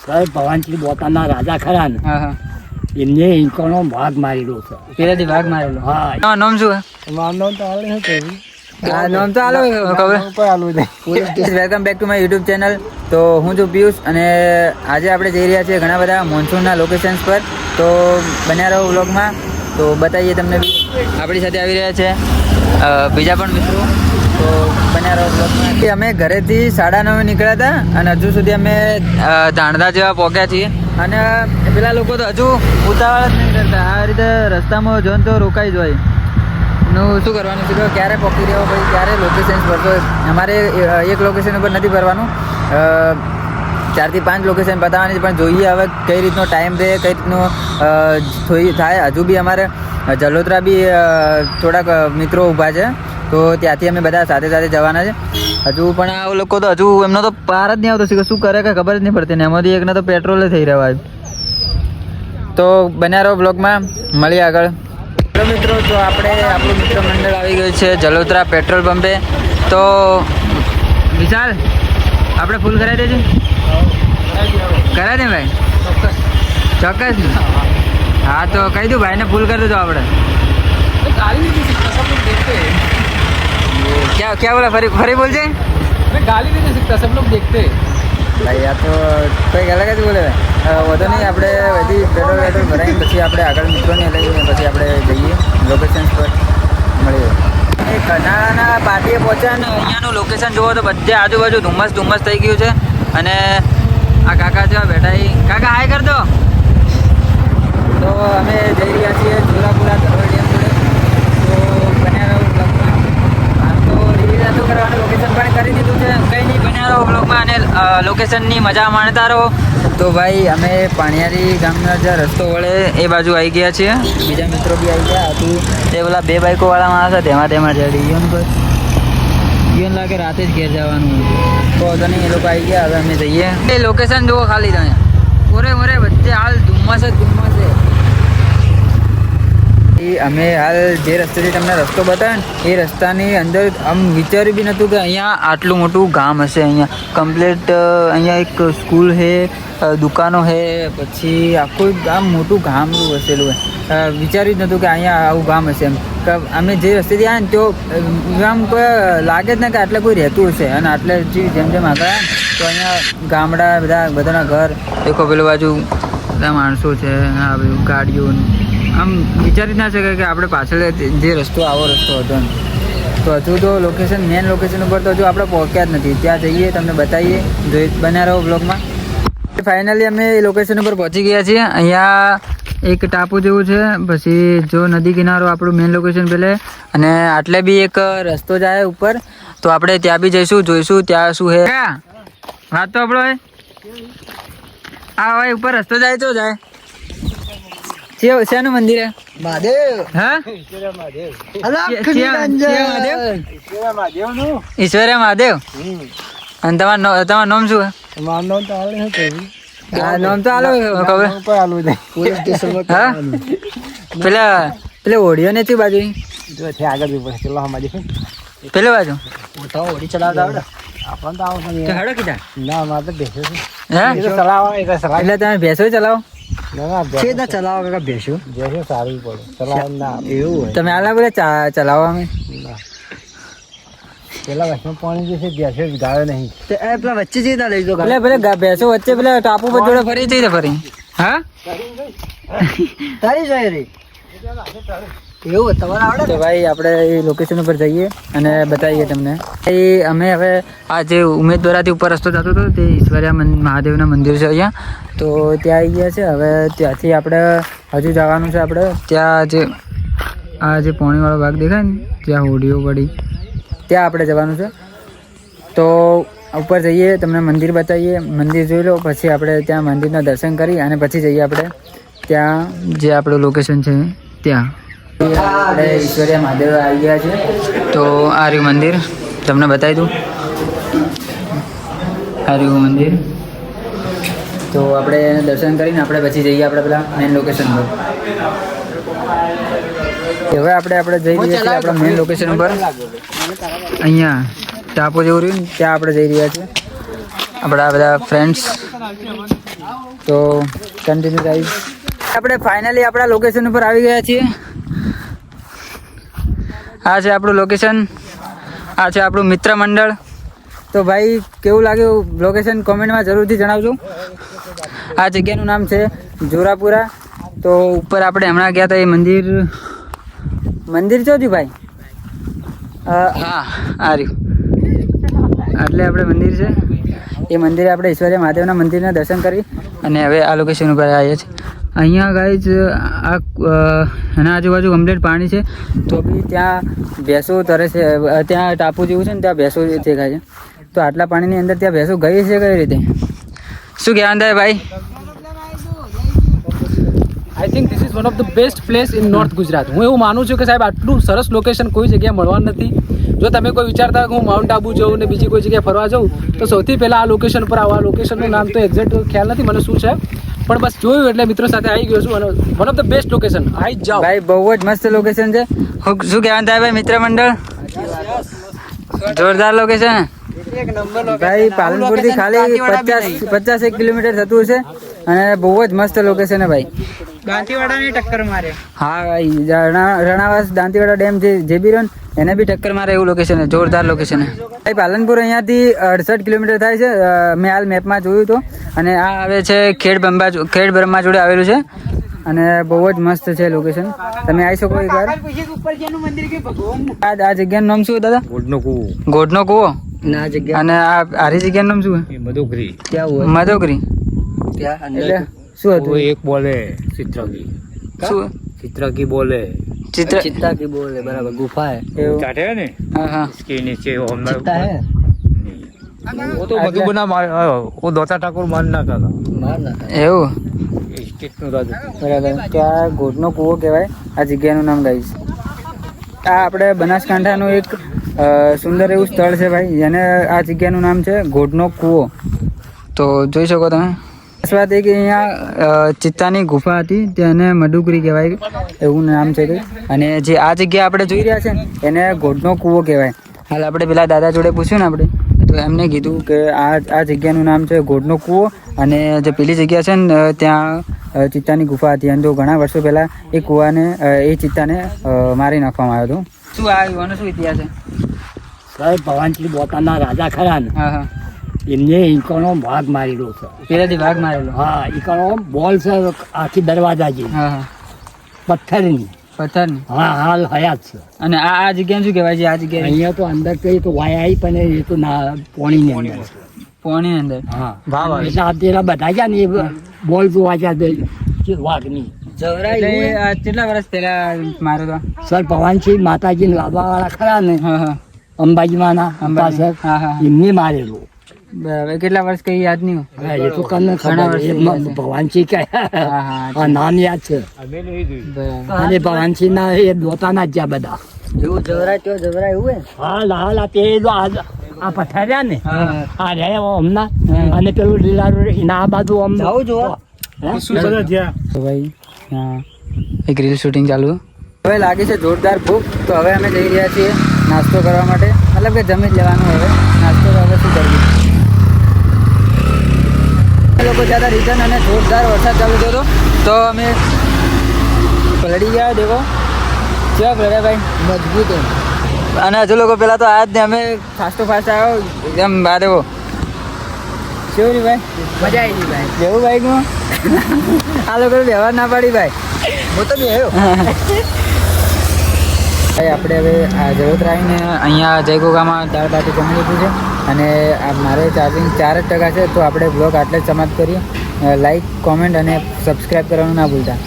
સાહેબ ભવાનશ્રી બોટાદના રાજા ખરા ને હા હા એમને ઇંકોનો ભાગ મારેલો છે. પેલાથી ભાગ મારેલો. હા તમારું નામ શું છે? મારું નામ તો હાલે શું કહ્યું? આ નામ તો હાલો ખબર. Welcome back to my YouTube channel. તો હું છું પિયુષ અને આજે આપણે જઈ રહ્યા છીએ ઘણા બધા મોન્સૂનના લોકેશન્સ પર. તો બન્યા રહો વ્લોગમાં. તો બતાવીએ તમને. આપણી સાથે આવી રહ્યા છે બીજા પણ મિત્રો. તો બન્યા રહો વ્લોગમાં. અમે ઘરેથી 9:30 નીકળ્યા હતા અને હજુ સુધી અમે ધાણધા જેવા પહોંચ્યા છીએ. અને પેલા લોકો તો હજુ ઉતાવળ જ નહીં કરતા. આ રીતે રસ્તામાં જો તો રોકાઈ જ હોય. નું શું કરવાનું છે? ક્યારે પહોંચી રહ્યો ભાઈ, ક્યારે લોકેશન ભરતો? અમારે એક લોકેશન ઉપર નથી ભરવાનું, 4 થી 5 લોકેશન બતાવવાની છે. પણ જોઈએ હવે કઈ રીતનો ટાઈમ રહે, કઈ રીતનું થાય. હજુ બી અમારે જલોત્રા બી થોડાક મિત્રો ઊભા છે, તો ત્યાંથી અમે બધા સાથે સાથે જવાના છે. હજુ પણ આ લોકો તો હજુ એમનો તો પાર જ નહીં આવતો. શું કરે કે ખબર જ નહીં પડતી ને. એમાંથી એકને તો પેટ્રોલ થઈ રહ્યા. તો બન્યા રહો બ્લોગમાં, મળીએ આગળ. મિત્રો, તો આપણે આપણું મિત્ર મંડળ આવી ગયું છે જલોત્રા પેટ્રોલ પંપે. તો વિશાલ, આપણે ફૂલ કરાવી દેજે. કરાવી દે ભાઈ, ચોક્કસ. હા તો કહી દઉં ભાઈને ફૂલ કરી દેજો. આપણે क्या बोला? फरी बोल जाए. मैं गाली भी नहीं सकता, सब लोग देखते ભાઈ આ તો કંઈક અલગ જ બોલે. વધુ નહીં, આપણે બધી પેટ્રોલ ભરાઈને પછી આપણે આગળ મિત્રોને લઈને પછી આપણે જઈએ લોકેશન્સ પર. મળીએ. એ કનાળાના પાટીએ પહોંચ્યા ને અહીંયાનું લોકેશન જુઓ તો બધે આજુબાજુ ધુમ્મસ થઈ ગયું છે. અને આ કાકા જેવા બેઠા. કાકા હાય કર દો. તો અમે જઈ રહ્યા છીએ ચોરાપુરા ધરોઈ ડેમ જોડે. તો બન્યા રહો બ્લોગમાં. તો રીલ તો કરવાનું લોકેશન પણ કરી દીધું છે. કંઈ નહીં, બન્યા રહો બ્લોગમાં અને લોકેશનની મજા માણતા રહો. તો ભાઈ અમે પાણીયારી ગામનો જે રસ્તો વળે એ બાજુ આવી ગયા છીએ. બીજા મિત્રો બી આવી ગયા. હતું તે પેલા 2 બાઇકોવાળા માણસ હતા તેમાં ચડી ગયો ને. બસ ગયો લાગે રાતે જ ઘેર જવાનું. તો હતો નહીં, એ લોકો આવી ગયા. હવે અમે જઈએ. એ લોકેશન જુઓ ખાલી તમે. મોરે વચ્ચે હાલ ધુમ્મસ જ ધુમ્મસ છે. અમે હાલ જે રસ્તેથી તમને રસ્તો બતાવ્યો ને એ રસ્તાની અંદર આમ વિચાર્યું બી નહોતું કે અહીંયા આટલું મોટું ગામ હશે. અહીંયા કમ્પ્લીટ અહીંયા એક સ્કૂલ છે, દુકાનો છે, પછી આખું ગામ મોટું ગામ વસેલું હોય. વિચાર્યું જ નહોતું કે અહીંયા આવું ગામ હશે. એમ અમે જે રસ્તેથી આવ્યા ને તો ગામ કોઈ લાગે જ ને કે આટલે કોઈ રહેતું હશે. અને આટલે જેમ આગળ આવ્યા ને તો અહીંયા ગામડા બધાના ઘર દેખો. પેલું બાજુ બધા માણસો છે, આ બધું ગાડીઓ. આમ વિચારી ના શકાય કે આપણે પાછળ જે રસ્તો આવો રસ્તો હતો ને. તો હજુ તો મેન લોકેશન ઉપર તો હજુ આપણે પહોંચ્યા જ નથી. ત્યાં જઈએ, તમને બતાવીએ. બન્યા રહો બ્લોગમાં. ફાઇનલી અમે એ લોકેશન ઉપર પહોંચી ગયા છીએ. અહીંયા એક ટાપુ જેવું છે. પછી જો નદી કિનારો આપણું મેન લોકેશન પેલે. અને આટલે બી એક રસ્તો જાય ઉપર. તો આપણે ત્યાં બી જઈશું, જોઈશું ત્યાં શું છે. વાત તો આપણો આ હોય ઉપર રસ્તો જાય તો જાય. શેનું મંદિર હે? મહાદેવ. હા, ઈશ્વર્યા મહાદેવ. અને તમારું નામ શું હે? મારું નામ તો હાલે શું કહ્યું? નામ તો હાલો ખબર. હા, પેલા ઓડિયો ને બાજુ આગળ ચલો અમારી પેલે બાજુ ઓડી ચલાવતા આવડે આપણને તો આવશે હેડો કીધા. ના મારે તો બેસે છે. હે ચલાવો એટલે તમે ભેંસો ચલાવો? ચલાવો કાકા બેસ્યું બેસ્યું સારું પડે ચલાવ ના એવું હોય. તમે આલા બોલે ચલાવો. અમે પેલા વચમાં પાણી જે છે બેસે ગાયો નહીં. પેલા વચ્ચે જઈ લઈ દો. એટલે પેલા ભેંસો વચ્ચે પેલા ટાપુ પર જોડે ફરી જઈ ફરી. હા, તારી જાય રે એવું તમારે આવડે. તો ભાઈ આપણે એ લોકેશન ઉપર જઈએ અને બતાવીએ તમને. એ અમે હવે આ જે ઉમેદવારાથી ઉપર રસ્તો જતો હતો તે ઈશ્વર્યા મહાદેવના મંદિર છે અહીંયા. તો ત્યાં આવી ગયા છે. હવે ત્યાંથી આપણે હજુ જવાનું છે. આપણે ત્યાં જે આ જે પોણીવાળો ભાગ દેખાય ને ત્યાં હોડીઓ પડી ત્યાં આપણે જવાનું છે. તો ઉપર જઈએ, તમને મંદિર બતાવીએ. મંદિર જોઈ લો, પછી આપણે ત્યાં મંદિરના દર્શન કરી અને પછી જઈએ આપણે ત્યાં જે આપણું લોકેશન છે ત્યાં. આપણે ઈશ્વર્યા મહાદેવ આવી ગયા છે. તો આ રહ્યું મંદિર, તમને બતાવી દઉં. આ રહ્યું મંદિર. તો આપણે દર્શન કરીને આપણે પછી જઈએ આપણે પેલા મેન લોકેશન પર. હવે આપણે જઈ રહ્યા છીએ આપણા મેન લોકેશન પર. અહીંયા ટાપુ જેવું રહ્યું ને ત્યાં આપણે જઈ રહ્યા છીએ. આપણા બધા ફ્રેન્ડ્સ તો કન્ટિન્યુ ગાઈઝ. આપણે ફાઇનલી આપણા લોકેશન ઉપર આવી ગયા છીએ. આ છે આપણું લોકેશન, આ છે આપણું મિત્ર મંડળ. તો ભાઈ કેવું લાગ્યું લોકેશન કોમેન્ટમાં જરૂરથી જણાવજો. આ જગ્યાનું નામ છે જોરાપુરા. તો ઉપર આપણે હમણાં ગયા હતા એ મંદિર ચોથી ભાઈ? હા આ રહ્યું, એટલે આપણે મંદિર છે એ મંદિરે આપણે ઈશ્વરીય મહાદેવના મંદિરના દર્શન કરી અને હવે આ લોકેશન ઉપર આવ્યા છીએ. અહીંયા ગાઈઝ આ એના આજુબાજુ કમ્પ્લીટ પાણી છે, તો બી ત્યાં ભેંસો તરે છે. ત્યાં ટાપુ જેવું છે ને, ત્યાં ભેંસો દેખાય છે. તો આટલા પાણીની અંદર ત્યાં ભેંસો ગઈ છે કઈ રીતે? શું કહેવાનું થાય ભાઈ? I think this is one of the best place in north Gujarat. હું એવું માનું છું કે સાહેબ આટલું સરસ લોકેશન કોઈ જગ્યાએ મળવાનું નથી. જો તમે કોઈ વિચારતા હોય કે હું માઉન્ટ આબુ જાઉં ને બીજી કોઈ જગ્યાએ ફરવા જાઉં, તો સૌથી પહેલાં આ લોકેશન પર આવો. આ લોકેશનનું નામ તો એક્ઝેક્ટ ખ્યાલ નથી મને શું છે, પણ બસ જોયું એટલે મિત્રો સાથે આવી ગયો છું અને one of the best location. આઈ જાઓ ભાઈ, બહુ જ મસ્ત લોકેશન છે. શું કહેવાનું થાય ભાઈ મિત્ર મંડળ? જોરદાર લોકેશન ભાઈ. પાલનપુર થી ખાલી 50 કિલોમીટર થતું છે અને બહુ જ મસ્ત લોકેશન છે ભાઈ. દાંતીવાડાની ટક્કર મારે. હા ભાઈ, રણાવાસ દાંતીવાડા ડેમ જે બી રહ્યો ને એને બી ટક્કર મારે એવું લોકેશન છે. જોરદાર લોકેશન છે ભાઈ. પાલનપુર અહીંયાથી 68 કિલોમીટર થાય છે, મેં હાલ મેપમાં જોયું હતું. અને આ આવે છે ખેડ બ્રહ્મા જોડે આવેલું છે અને બહુ જ મસ્ત છે લોકેશન. તમે આવી શકો એકવાર. આ જગ્યાનું નામ શું દાદા? ગોઢનો કૂવો. ના જગ્યા. અને આ આરી જગ્યાનું નામ શું? મધુગરી. ક્યાં હોય? મધોગરી. ત્યાં એટલે શું હતું? એક બોલે ચિત્રકી. શું चित्रा की बोले चित्ता की बोले बराबर गुफा है એવું? चाटे है ना હા હા. इसके नीचे वो हम चित्ता है वो तो मधुबना वो दोता ठाकुर मानना था मारना था એવું स्टेट નું રાજ બરાબર. તો આ ગોઢનો કૂવો કહેવાય આ જગ્યાનું નામ ગાઈશ. આ આપણે બનાસકાંઠાનું એક સુંદર એવું સ્થળ છે ભાઈ, જેને આ જગ્યાનું નામ છે ગોઢનો કૂવો. તો જોઈ શકો તમે. ખાસ વાત એ કે અહીંયા ચિત્તાની ગુફા હતી, તેને મડુકરી કહેવાય એવું નામ છે કંઈ. અને જે આ જગ્યા આપણે જોઈ રહ્યા છે ને એને ગોઢનો કૂવો કહેવાય. હાલ આપણે પેલા દાદા જોડે પૂછ્યું ને આપણે, તો એમને કીધું કે આ જગ્યાનું નામ છે ગોઢનો કૂવો. અને જે પેલી જગ્યા છે ને ત્યાં ચિત્તાની ગુફા હતી, અને તો ઘણા વર્ષો પહેલાં એ કૂવાને એ ચિત્તાને મારી નાખવામાં આવ્યો હતો. શું આ યુવાનો શું ઇતિહાસ છે? સાહેબ ભવાનજી બોટાના રાજા ખરા ને હા હા. એમને ઈકણો ભાગ મારેલો છે. પેલાથી ભાગ મારેલો. હા ઈકણો બોલ છે આખી દરવાજાજી હા હા. પથ્થરની. પથ્થરની. હા હાલ હયાત છે. અને આ જગ્યા શું કહેવાય છે? આ જગ્યા અહીંયા તો અંદર કઈ તો વાય આવી પણ એ તો ના પોણીની અંદર છે. પોણી અંદર. હા વાવ આવે. એટલે આ પેલા બધા ગયા ને એ બોલ જોવા ગયા વાઘની. એટલે આ કેટલા વર્ષ પહેલા માર્યો હતો? સર ભવાનસિંહ માતાજી લાવવા વાળા ખરા ને હા હા. અંબાજી માના અંબાજી. અંબાસર હા હા. એમને મારેલું. બરાબર. કેટલા વર્ષ કઈ યાદ નહીં હોય? હા, એ તો તમને ઘણા ખબર વર્ષો છે. થયા છે. ભવાનસિંહ કે હા હા. આ નામ યાદ છે. બરાબર. અને ભવાનસિંહ ના એ દોતાના જ જ્યાં બધા. એવું જવરાય તો જવરાય એવું હે? હાલ હાલ આ પેલો આ પથાર્યા ને હા હા. આ રહ્યા હમણાં હા. અને પેલું લીલા એના આ બાજુ આમ જાઉં જોવા? હે? તો ભાઈ હા એક રીલ શૂટિંગ ચાલુ. હવે લાગે છે જોરદાર ભૂખ, તો હવે અમે જઈ રહ્યા છીએ નાસ્તો કરવા માટે. મતલબ કે જમી જ લેવાનું. હવે નાસ્તો તો હવે શું કરવું. લોકો જ્યાદા રિટર્ન અને જોરદાર વરસાદ ચાલુ થયો હતો, તો અમે પલળી ગયા. દેખો કેવા પલળ્યા ભાઈ, મજબૂત. અને હજુ લોકો પેલા તો આયા જ ને, અમે ફાસ્ટ આવ્યો એકદમ બહાર. એવો કેવું નહીં ભાઈ? મજા આવી ગઈ ભાઈ. જેવું બાઈકમાં આ લોકો વ્યવહાર ના પાડી ભાઈ. હું તો બેહ્યો. ભાઈ આપણે હવે આ જળોતરા આવીને અહીંયા જયગોગામાં દાળ બાટી જમી લીધું છે. અને મારે ચાર્જિંગ 4% છે. તો આપણે બ્લોગ આટલે જ સમાપ્ત કરીએ. લાઈક, કોમેન્ટ અને સબસ્ક્રાઈબ કરવાનું ના ભૂલતા.